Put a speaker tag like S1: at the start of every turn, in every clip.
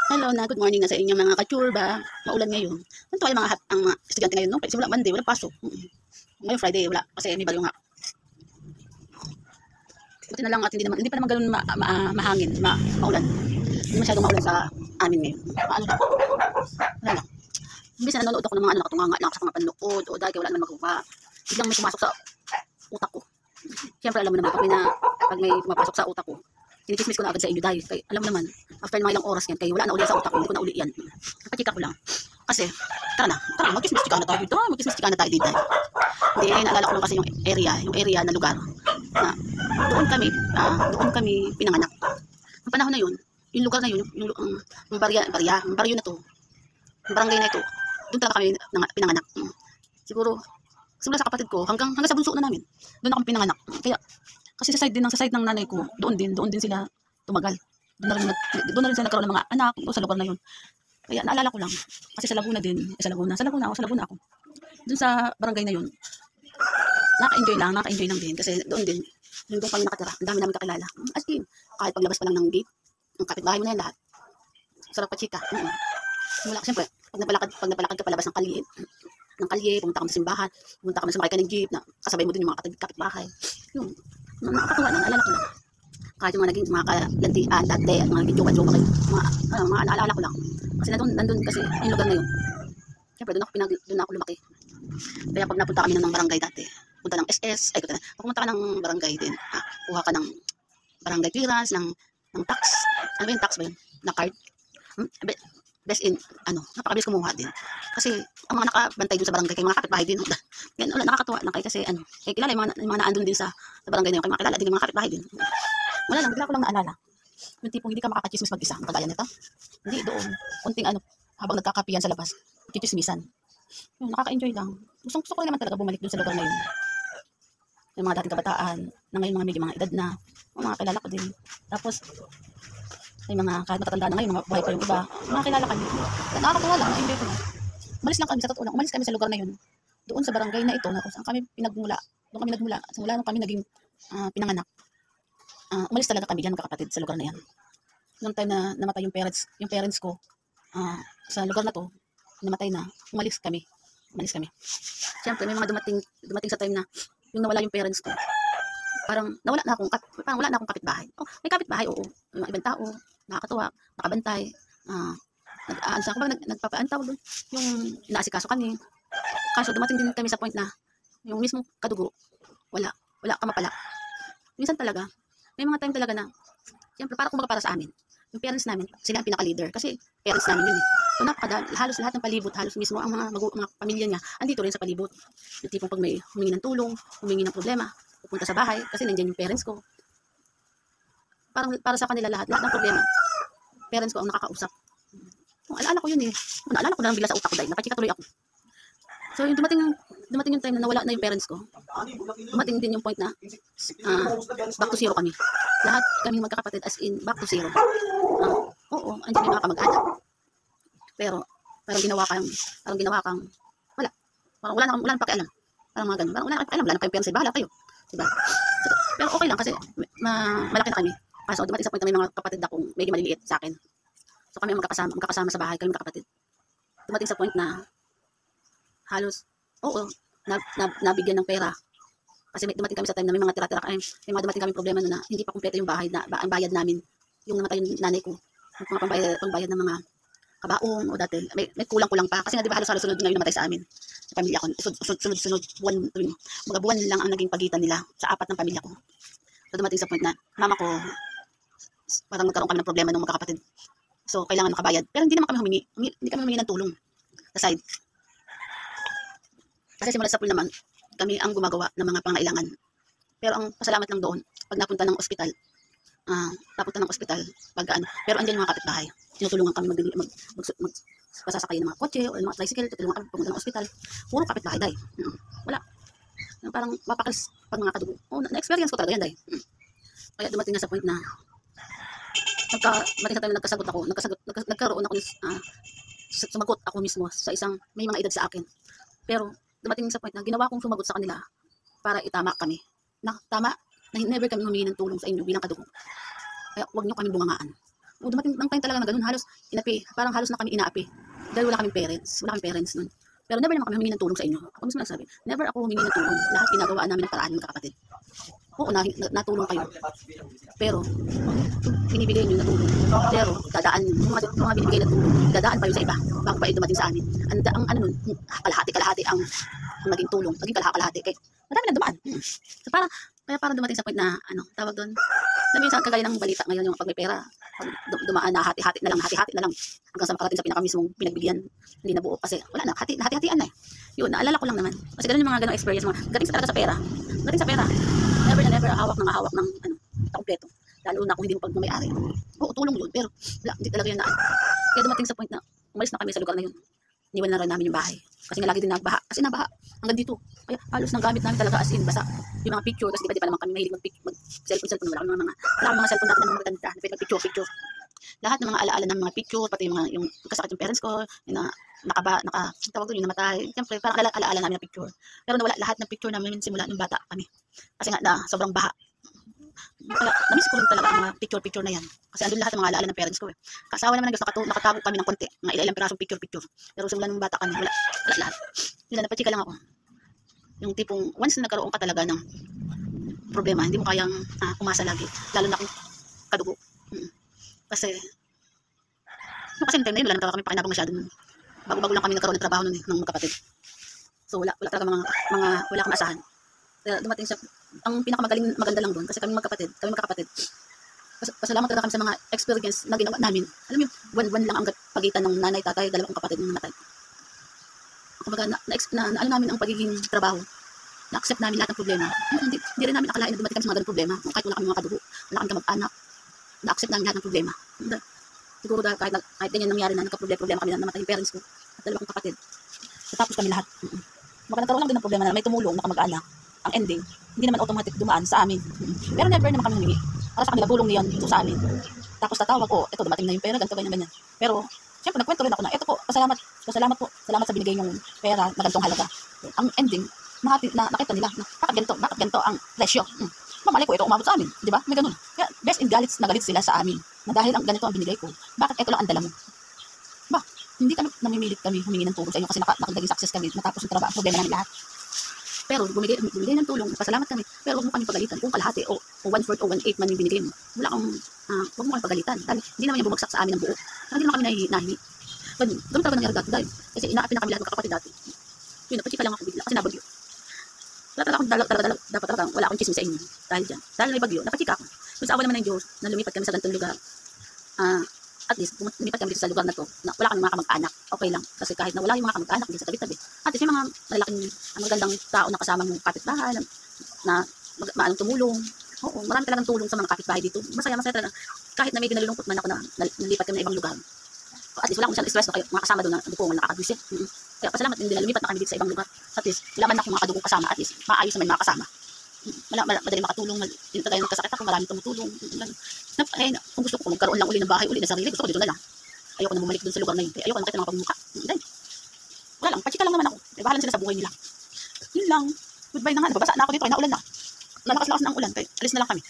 S1: Hello na, good morning na sa inyo mga kachurba. Maulan ngayon. Ganito kayo ang mga estudyante ngayon, no? Kasi wala Monday, wala pasok. Ngayon Friday, wala. Kasi may bagyo nga. Buti na lang at hindi pa naman ganun mahangin, maulan. Hindi masyadong maulan sa amin ngayon. Paano lang? Wala lang. Imbis na nanonood ako ng mga nakatunganga lang sa mga panlood o dahil wala naman magawa. Biglang may pumasok sa utak ko. Siyempre alam mo naman pag may pumapasok sa utak ko, tinichismis ko na agad sa inyo dahil kay, alam mo naman, after mga ilang oras yan, kaya wala na uli sa utak ko, hindi ko na uli yan. Napachika ko lang. Kasi, tara na, mag-chismis chika na tayo dito, Hindi, naalala ko lang kasi yung area na lugar, na doon kami pinanganak. Ang panahon na yun, yung lugar na yun, yung baryo na to, yung barangay na ito, doon talaga kami pinanganak. Siguro, simula sa kapatid ko, hanggang sa bunso na namin, doon ako pinanganak. Kaya, kasi sa side ng nanay ko, doon din sila tumagal. Doon na rin sila nagkaroon ng mga anak sa lugar na yun. Kaya naalala ko lang, kasi sa Laguna din, sa Laguna ako. Doon sa barangay na yun, naka-enjoy lang din. Kasi doon kami nakatira, ang dami namin kakilala. As in, kahit paglabas pa lang ng gate, ang kapitbahay mo na yan lahat. Sarap pa chika. Mula, siyempre, pag napalakad ka palabas ng kalye, pumunta ka sa simbahan, pumunta ka sumakay ka ng jeep, na kasabay mo din yung mga kapitbahay. Yung, nakakatuwa lang, naalala ko lang. Kahit yung mga naging mga kalantian dati at mga naging jowa-jowa kayo, mga naalala ko lang. Kasi nandun kasi yung lugar na yun. Siyempre, doon ako lumaki. Kaya pag napunta kami ng barangay dati, punta ng SS, pag pumunta ka ng barangay din, kuha ka ng barangay clearance, ng tax, ano ba yung tax ba yun? Na card. Best in, napakabilis kumuha din. Kasi, ang mga nakabantay dun sa barangay, kay mga kapitbahay din. Yan, nakakatuwa lang kayo kasi, kilala yung mga naandun din sa barangay na yun, kay mga kilala din yung mga kapitbahay din. Wala lang, bigla ko lang naalala. Yung tipong hindi ka makakachismis mag-isa, kagaya nito. Hindi, doon, kunting habang nagkakapiyan sa labas, chichismisan. Yun, nakaka-enjoy lang. Gusto ko naman talaga bumalik dun sa lugar na yun. Yung mga dating kabataan, na ngayon medyo mga edad na, mga kilala ko din. Tapos, may mga kahit matatanda na ngayon, mga buhay pa yung iba, mga kilala kami. Nakakatuwa lang, na-enjoy ko lang. Umalis lang kami, sa totoo lang, umalis kami sa lugar na yun. Doon sa barangay na ito, na kung saan kami pinagmula. Doon kami nagmula. Simula nung kami naging pinanganak. Umalis talaga kami dyan, magkakapatid, sa lugar na yan. Noong time na namatay yung parents ko, sa lugar na to, namatay na, umalis kami. Siyempre, may mga dumating sa time na, yung nawala yung parents ko, parang wala na akong kapitbahay. May kapitbahay, oo. May mga ibang tao, nakakatuwa, nakabantay, nagpapaantaw doon, yung inaasikaso kami. Kaso dumating din kami sa point na, yung mismong kadugo, wala ka mapala. Minsan talaga, may mga time talaga na, siyempre para sa amin, yung parents namin, sila ang pinaka-leader, kasi parents namin yun eh. So halos lahat ng palibot, halos mismo ang mga pamilya niya, andito rin sa palibot. Yung tipong pag may humingi ng tulong, humingi ng problema, pupunta sa bahay, kasi nandiyan yung parents ko. Parang para sa kanila lahat ng problema, parents ko ang nakakausap. Alala ko yun eh. Naalala ko lang bigla sa utak ko dahil napachika tuloy ako. So yung dumating yung time na nawala na yung parents ko, dumating din yung point na back to zero kami. Lahat kami magkakapatid as in back to zero. Oo, andyan yung mga kamag-anak. Pero parang ginawa kang wala. Parang wala nang pakialam. Parang mga ganun. Parang wala nang pakialam. Wala nang kayong parents, bahala kayo. Diba? So, pero okay lang kasi malaki na kami. Kaso dumating sa point na may mga kapatid akong medyo maliliit sa akin. So kami magkakasama sa bahay, kami magkakapatid. Dumating sa point na halos, nabigyan ng pera. Kasi dumating kami sa time na may mga tira-tira kami. May mga dumating kami problema na hindi pa kumpleto yung bahay na ang bayad namin. Yung namatay yung nanay ko. Yung mga pambayad ng mga kabaong o dati. May kulang-kulang pa. Kasi nga diba halos sunod ngayon namatay sa amin. Sa pamilya ko. Sunod mga buwan lang ang naging pagitan nila sa apat ng pamilya ko. So dumating sa point na mama ko, parang nagkaroon kami ng problema ng magkakapatid. So kailangan makabayad. Pero hindi naman kami humingi ng tulong. Sa side. Kasi simula sa pool naman, kami ang gumagawa ng mga pangailangan. Pero ang pasalamat lang doon, pag napunta ng ospital, pero andyan yung mga kapitbahay. Tinutulungan kami pasasakay ng mga kotse o mga tricycle, tutulungan kami pumunta ng ospital. Puro kapitbahay, day. Wala. Parang mapakalis pag mga kadugo. Na-experience ko talaga yan, day. Kaya dumating na sa point na, dumating sa time na nagkaroon ako, sumagot ako mismo sa isang may mga edad sa akin. Pero, dumating sa point na ginawa kong sumagot sa kanila para itama kami. Na tama, na never kami humingi ng tulong sa inyo bilang kadugo. Kaya huwag nyo kami bungangaan. O dumating ang time talaga na ganun, halos inapi, parang halos na kami inaapi. Dahil wala kaming parents nun. Pero never naman kami humingi ng tulong sa inyo. Ako mismo nagsabi, never ako humingi ng tulong. Lahat ginagawa namin ng paraan, magkakapatid. Oo, natulong kayo. Pero, binibigay nyo na tulong. Pero, dadaan yun. Yung mga binibigay na tulong, dadaan pa yun sa iba. Bago pa yun dumating sa amin. Ang ano nun, kalahati ang naging tulong. Naging kalahati. Kaya, marami na dumaan. So, kaya parang dumating sa point na, tawag doon. Alam mo yung kagaya ng balita ngayon, yung pag may pera, pag dumaan na hati-hati na lang, hanggang sa makarating sa pinakamismong pinagbigyan, hindi na buo kasi wala na, hati-hatian na eh. Yun, naalala ko lang naman. Kasi ganun yung mga ganung experience, gating sa talaga sa pera. Gating sa pera. Never na never hawak ng kompleto. Lalo na kung hindi mo pag may-ari. Oo, tulong yun, pero wala, hindi talaga yun na. Kaya dumating sa point na umalis na kami sa lugar na yun. Iniwan na rin namin yung bahay. Kasi nga lagi din nabaha. Kasi nabaha. Hanggang dito. Kaya halos ng gamit namin talaga as in basa. Yung mga picture. Kasi di pa naman kami mahilig mag-cellphone. Wala kami mga cellphone natin ng mga maganda. Pwede mag-picture. Lahat ng mga alaala ng mga picture. Pati yung kasakit yung parents ko. Yung tawag doon yung namatay. Siyempre parang alaala namin na picture. Pero nawala lahat ng picture namin simula nung bata kami. Kasi nga na sobrang baha. Kaya namiss ko rin talaga ang mga picture na yan. Kasi andun lahat ng mga alaala ng parents ko eh. Kasawa naman nakatago kami ng konti. Mga ilang pirasong picture. Pero simula nung bata kami, wala lahat. Yun na, napachika lang ako. Yung tipong, once na nagkaroon ka talaga ng problema, hindi mo kayang umasa lagi. Lalo na kung kadugo. Kasi yung time na yun, wala naman kami pakinabang masyado nun. Bago-bago lang kami nagkaroon ng trabaho nun eh, ng magkapatid. So wala talaga wala kang asahan. Kaya dumating sa, ang maganda lang doon, kasi kami magkapatid. Pasalamat talaga kami sa mga experience na ginawa namin. Alam mo, buwan lang ang pagitan ng nanay, tatay, dalawang kapatid ng namatay. Kumbaga, na namin ang pagiging trabaho. Na-accept namin lahat ng problema. Hindi rin namin akalain na dumating kami sa mga ganung problema. Kahit wala kami mga kadugo, wala kami kamag-anak, na-accept namin lahat ng problema. Siguro dahil kahit ganyan nangyari na nagka-problema kami na namatay yung parents ko at dalawang kapatid. Tapos kami lahat. Baka nagkaroon lang din ng problema na may tumulong na kamag-anak. Ang ending, hindi naman automatic dumaan sa amin. Pero never naman kami humingi. Para sa kanila, tulong niyan ito sa amin. Tapos tatawag ko, ito dumating na yung pera, ganito, ganyan. Pero, siyempre, nagkwento rin ako na, ito po, salamat po sa binigay yung pera na ganitong halaga. Ang ending, nakita nila, bakit ganito ang presyo. Mamalay ko, ito umabot sa amin. Di ba? May ganun. Kaya, best in galit sila sa amin. Na dahil ang ganito ang binigay ko, bakit ito lang ang dala mo? Ba, hindi namimilit kami humingi ng tulong sa inyo kasi nakagaging success kami, matapos yung trabaho, problema namin lahat. Pero bumigay ng tulong, pasalamat kami. Pero huwag mo kami pagalitan. Kung kalahati o 1/4 o 1/8 man yung binigay mo, huwag mo kami pagalitan. Dahil hindi naman yung bumagsak sa amin ng buo. Hindi naman kami nahihingi. Ganun talaga nangyari dati. Dahil inaapi na kami lahat magkakapatid dati. Yun, napachika lang ako bigla kasi nabagyo. Dapat talaga wala akong chismis sa inyo. Dahil may bagyo, napachika ako. Kung sa awa naman ng Diyos, na lumipat kami sa ganitong lugar, at least, lumipat kami dito sa lugar na to, na wala kami mga kamag-anak, okay lang. Kasi kahit na wala yung mga kamag-anak dito sa tabi-tabi, at least may mga malalaking, magandang tao na kasama mong kapitbahay, na maanong tumulong. Oo, marami talagang tulong sa mga kapitbahay dito. Masaya talaga. Kahit na may ginalulungkot man ako na nalipat kami na ibang lugar. At least wala akong stress na kayo, mga kasama doon na dukungan nakakabwisit. Kaya pasalamat din nila, lumipat na kami dito sa ibang lugar. At least, wala man ako mga kadugong kasama, at least, maayos naman mga kasama. Madali makatulong, yung kagaya nagkasakit ako, maraming tumutulong. Kung gusto ko magkaroon lang uli ng bahay, uli na sarili, gusto ko dito na lang. Ayoko na bumalik dun sa lugar na yun. Ayoko na makita ng mga pagmumukha. Wala lang, pachika lang naman ako. Bahala sila sa buhay nila. Yun lang. Goodbye na nga, nababasa na ako dito, kaya naulan na. Nalakas-lakas na ang ulan, kaya alis na lang kami.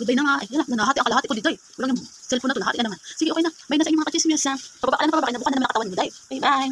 S1: Goodbye na nga, yan na, nahati ang kalahati ko dito eh. Walang yung cellphone na to, nahati na naman. Sige, okay na, bye na sa inyong mga kachismis ha. Pababa ka na, buka na naman ang katawan mo, dahil. Bye-bye.